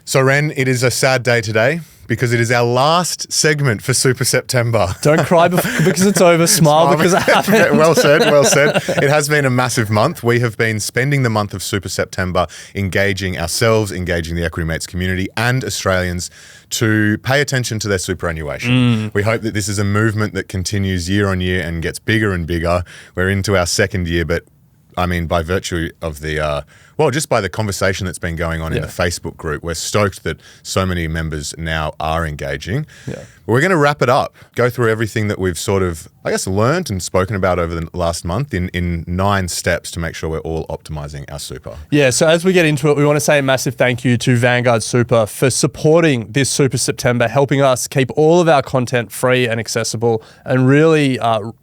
So, Ren, it is a sad day today because it is our last segment for Super September. Don't cry because it's over. Smile because it happened. Well said, well said. It has been a massive month. We have been spending the month of Super September engaging ourselves, engaging the Equity Mates community and Australians to pay attention to their superannuation. We hope that this is a movement that continues year on year and gets bigger and bigger. We're into our second year, but I mean, by virtue of the, just by the conversation that's been going on in the Facebook group, we're stoked that so many members now are engaging. Yeah. We're going to wrap it up, go through everything that we've sort of, learned and spoken about over the last month in 9 steps to make sure we're all optimizing our super. Yeah, so as we get into it, we want to say a massive thank you to Vanguard Super for supporting this Super September, helping us keep all of our content free and accessible, and really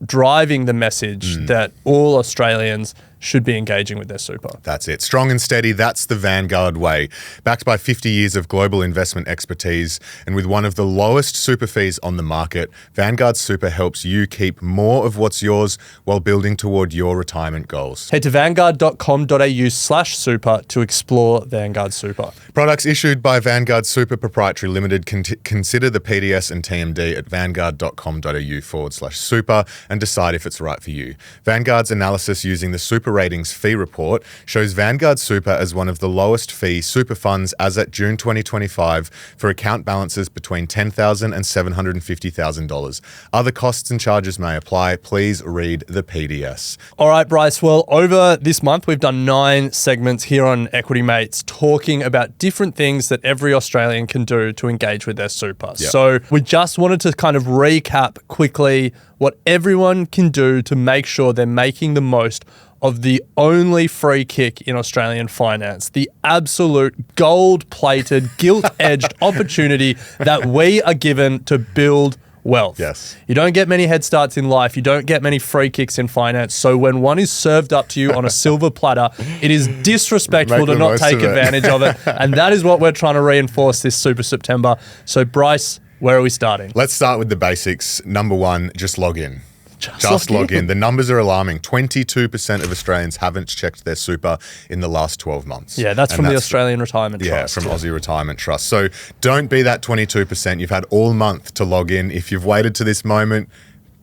driving the message that all Australians should be engaging with their super. That's it. Strong and steady, that's the Vanguard way. Backed by 50 years of global investment expertise and with one of the lowest super fees on the market, Vanguard Super helps you keep more of what's yours while building toward your retirement goals. Head to vanguard.com.au/super to explore Vanguard Super. Products issued by Vanguard Super Proprietary Limited. Consider the PDS and TMD at vanguard.com.au/super and decide if it's right for you. Vanguard's analysis using the Super Ratings fee report shows Vanguard Super as one of the lowest fee super funds as at June 2025 for account balances between $10,000 and $750,000. Other costs and charges may apply. Please read the PDS. All right, Bryce. Well, over this month, we've done 9 segments here on Equity Mates talking about different things that every Australian can do to engage with their super. Yep. So we just wanted to kind of recap quickly what everyone can do to make sure they're making the most of the only free kick in Australian finance, the absolute gold-plated, gilt-edged opportunity that we are given to build wealth. Yes. You don't get many head starts in life. You don't get many free kicks in finance. So when one is served up to you on a silver platter, it is disrespectful to not take advantage of it. And that is what we're trying to reinforce this Super September. So Bryce, where are we starting? Let's start with the basics. Number 1, just log in. Just log in. The numbers are alarming. 22% of Australians haven't checked their super in the last 12 months. Yeah, that's from the Australian Retirement Trust. Yeah, from Aussie Retirement Trust. So don't be that 22%. You've had all month to log in. If you've waited to this moment,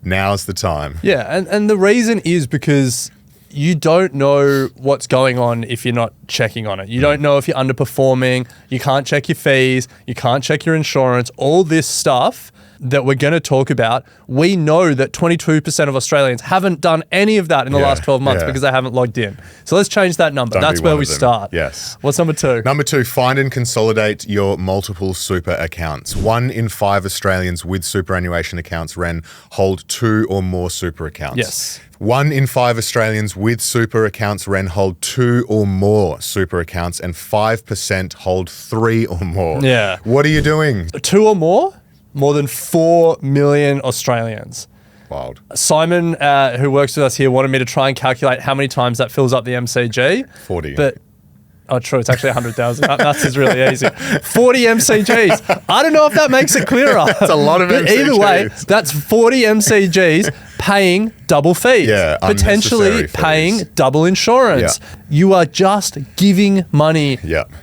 now's the time. Yeah, and the reason is because you don't know what's going on if you're not checking on it. You don't know if you're underperforming. You can't check your fees. You can't check your insurance. All this stuff that we're going to talk about, we know that 22% of Australians haven't done any of that in the last 12 months because they haven't logged in. So let's change that number. That's where we start. Yes. What's number 2? Number 2, find and consolidate your multiple super accounts. 1 in 5 Australians with superannuation accounts, Ren, hold 2 or more super accounts. Yes. 1 in 5 Australians with super accounts, Ren, hold 2 or more super accounts, and 5% hold 3 or more. Yeah. What are you doing? 2 or more? More than 4 million Australians. Wild. Simon, who works with us here, wanted me to try and calculate how many times that fills up the MCG. 40. But, true, it's actually 100,000. Maths is really easy. 40 MCGs. I don't know if that makes it clearer. That's a lot of MCGs. Either way, that's 40 MCGs paying double fees. Yeah, potentially paying double insurance. Yeah. You are just giving money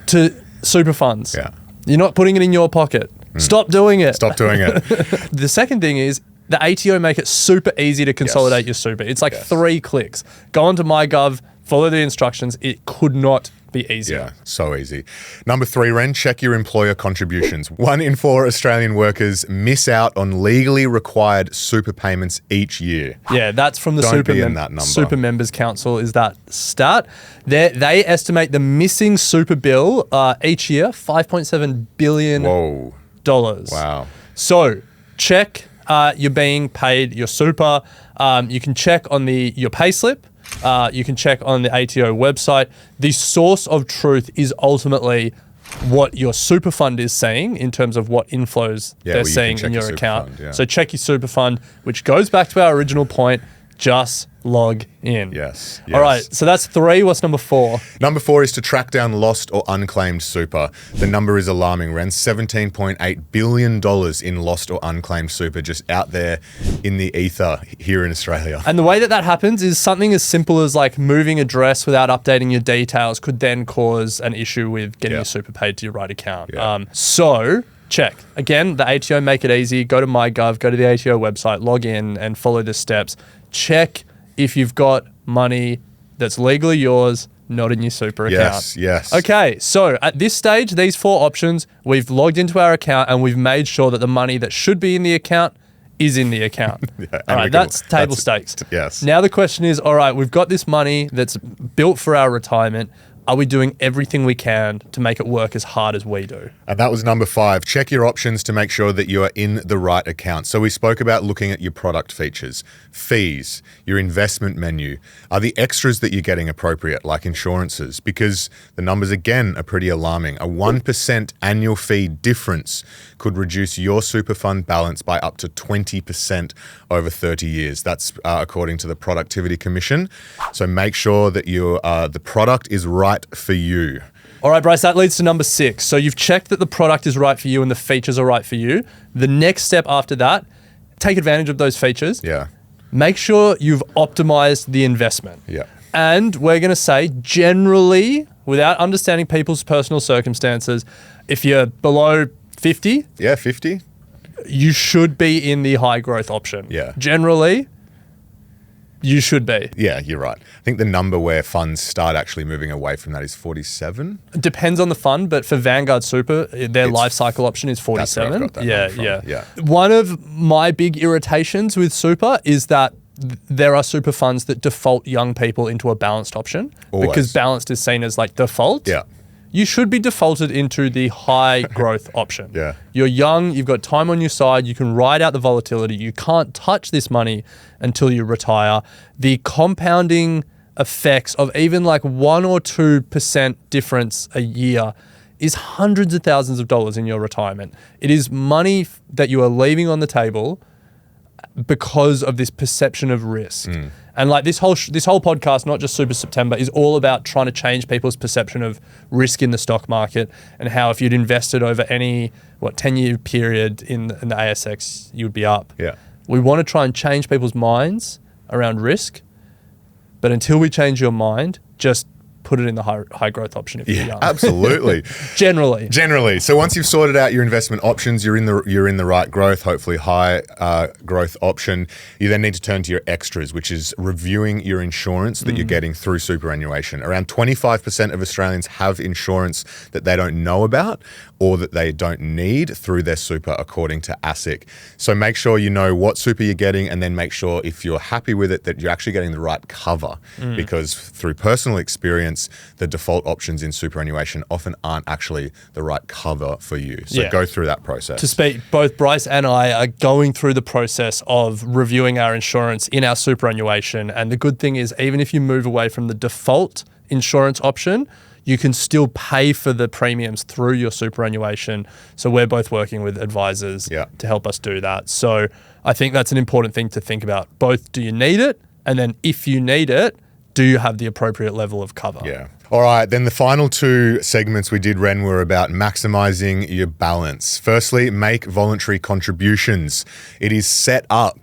to super funds. Yeah. You're not putting it in your pocket. Stop doing it. Stop doing it. The second thing is the ATO make it super easy to consolidate your super. It's like 3 clicks. Go onto MyGov, follow the instructions. It could not be easier. Yeah, so easy. Number 3, Ren, check your employer contributions. 1 in 4 Australian workers miss out on legally required super payments each year. Yeah, that's from the Super Members Council is that stat. They estimate the missing super bill each year, $5.7 billion. Whoa. Wow. So check you're being paid your super. You can check on your payslip. You can check on the ATO website. The source of truth is ultimately what your super fund is seeing in terms of what inflows they're seeing in your account. So check your super fund, which goes back to our original point. Just log in. Yes. All right. So that's 3. What's number 4? Number 4 is to track down lost or unclaimed super. The number is alarming, Ren. $17.8 billion in lost or unclaimed super just out there in the ether here in Australia. And the way that happens is something as simple as like moving address without updating your details could then cause an issue with getting your super paid to your right account. So check. Again, the ATO make it easy. Go to MyGov, go to the ATO website, log in and follow the steps. Check if you've got money that's legally yours, not in your super account. Yes. Okay, so at this stage, these 4 options, we've logged into our account and we've made sure that the money that should be in the account is in the account. All right, that's table stakes. Yes. Now the question is, all right, we've got this money that's built for our retirement. Are we doing everything we can to make it work as hard as we do? And that was number 5. Check your options to make sure that you are in the right account. So we spoke about looking at your product features, fees, your investment menu. Are the extras that you're getting appropriate, like insurances? Because the numbers, again, are pretty alarming. A 1% annual fee difference could reduce your super fund balance by up to 20% over 30 years. That's according to the Productivity Commission. So make sure that the product is right for you. All right, Bryce, that leads to number 6. So you've checked that the product is right for you and the features are right for you. The next step after that, take advantage of those features. Yeah. Make sure you've optimized the investment. Yeah. And we're going to say, generally, without understanding people's personal circumstances, if you're below 50, Yeah, 50. you should be in the high growth option. Yeah. Generally, you should be. Yeah, you're right. I think the number where funds start actually moving away from that is 47. It depends on the fund, but for Vanguard Super, their life cycle option is 47. That's where I've got that one from. Yeah. One of my big irritations with Super is that there are super funds that default young people into a balanced option. Always. Because balanced is seen as like default. Yeah. You should be defaulted into the high growth option. Yeah. You're young, you've got time on your side, you can ride out the volatility, you can't touch this money until you retire. The compounding effects of even like 1 or 2% difference a year is hundreds of thousands of dollars in your retirement. It is money that you are leaving on the table because of this perception of risk. And like this whole podcast, not just Super September, is all about trying to change people's perception of risk in the stock market and how if you'd invested over any 10-year period in the ASX, you would be up. Yeah. We want to try and change people's minds around risk, but until we change your mind, just put it in the high growth option if you're young. Absolutely. Generally. So once you've sorted out your investment options, you're in the right growth, hopefully high growth option. You then need to turn to your extras, which is reviewing your insurance that you're getting through superannuation. Around 25% of Australians have insurance that they don't know about or that they don't need through their super, according to ASIC. So make sure you know what super you're getting, and then make sure if you're happy with it that you're actually getting the right cover, because through personal experience, the default options in superannuation often aren't actually the right cover for you. So go through that process. To speak, both Bryce and I are going through the process of reviewing our insurance in our superannuation. And the good thing is, even if you move away from the default insurance option, you can still pay for the premiums through your superannuation. So we're both working with advisors to help us do that. So I think that's an important thing to think about. Both, do you need it? And then if you need it, do you have the appropriate level of cover? Yeah. All right. Then the final 2 segments we did, Ren, were about maximizing your balance. Firstly, make voluntary contributions. It is set up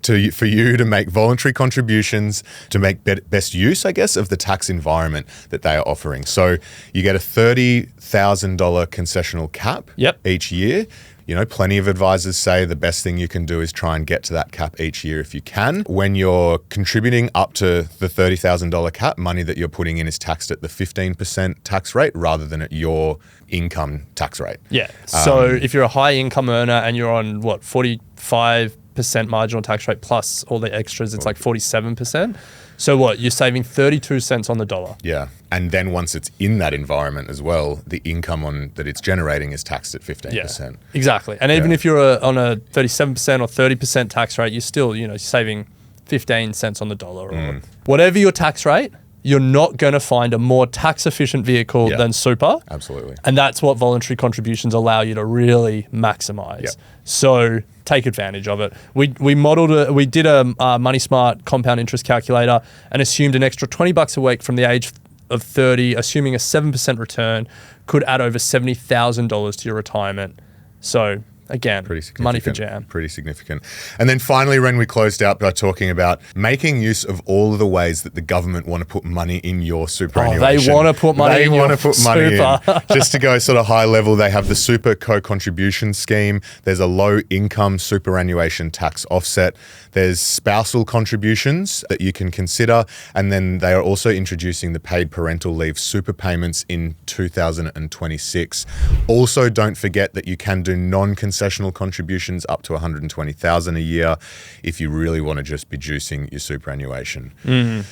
for you to make voluntary contributions to make best use, I guess, of the tax environment that they are offering. So you get a $30,000 concessional cap each year. You know, plenty of advisors say the best thing you can do is try and get to that cap each year if you can. When you're contributing up to the $30,000 cap, money that you're putting in is taxed at the 15% tax rate rather than at your income tax rate. Yeah. So if you're a high income earner and you're on 45% marginal tax rate plus all the extras, it's like 47%. So you're saving 32 cents on the dollar. Yeah. And then once it's in that environment as well, the income that it's generating is taxed at 15%. Yeah, exactly. And even if you're on a 37% or 30% tax rate, you're still, saving 15 cents on the dollar or whatever your tax rate. You're not going to find a more tax efficient vehicle than super. Absolutely. And that's what voluntary contributions allow you to really maximize. So take advantage of it. We modeled it. We did a Money Smart compound interest calculator and assumed an extra $20 a week from the age of 30, assuming a 7% return, could add over $70,000 to your retirement. So again, money for jam. Pretty significant. And then finally, Ren, we closed out by talking about making use of all of the ways that the government want to put money in your superannuation. They want to put money in your super. Just to go sort of high level, they have the super co-contribution scheme. There's a low income superannuation tax offset. There's spousal contributions that you can consider. And then they are also introducing the paid parental leave super payments in 2026. Also, don't forget that you can do non-concessional contributions up to $120,000 a year if you really want to just be juicing your superannuation.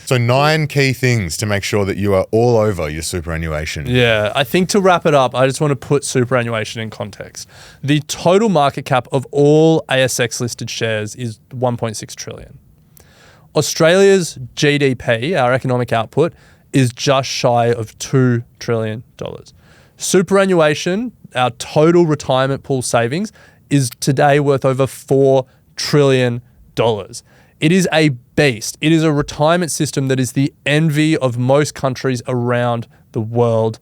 So 9 key things to make sure that you are all over your superannuation. Yeah, I think to wrap it up, I just want to put superannuation in context. The total market cap of all ASX listed shares is 1.6 trillion. Australia's GDP, our economic output, is just shy of $2 trillion. Superannuation, our total retirement pool savings, is today worth over $4 trillion. It is a beast. It is a retirement system that is the envy of most countries around the world.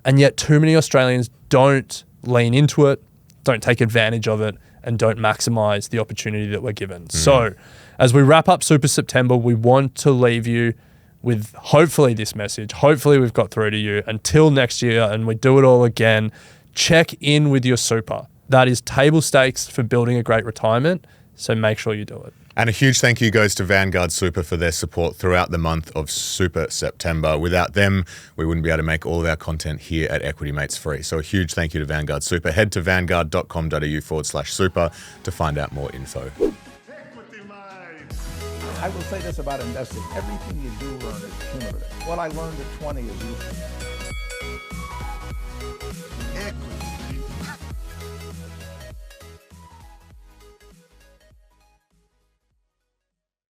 And yet too many Australians don't lean into it, don't take advantage of it, and don't maximize the opportunity that we're given. So as we wrap up Super September, we want to leave you with hopefully this message. Hopefully we've got through to you. Until next year and we do it all again, check in with your super. That is table stakes for building a great retirement. So make sure you do it. And a huge thank you goes to Vanguard Super for their support throughout the month of Super September. Without them, we wouldn't be able to make all of our content here at Equity Mates free. So a huge thank you to Vanguard Super. Head to vanguard.com.au/super to find out more info. I will say this about investing. Everything you do learn is cumulative. What I learned at 20 is useful.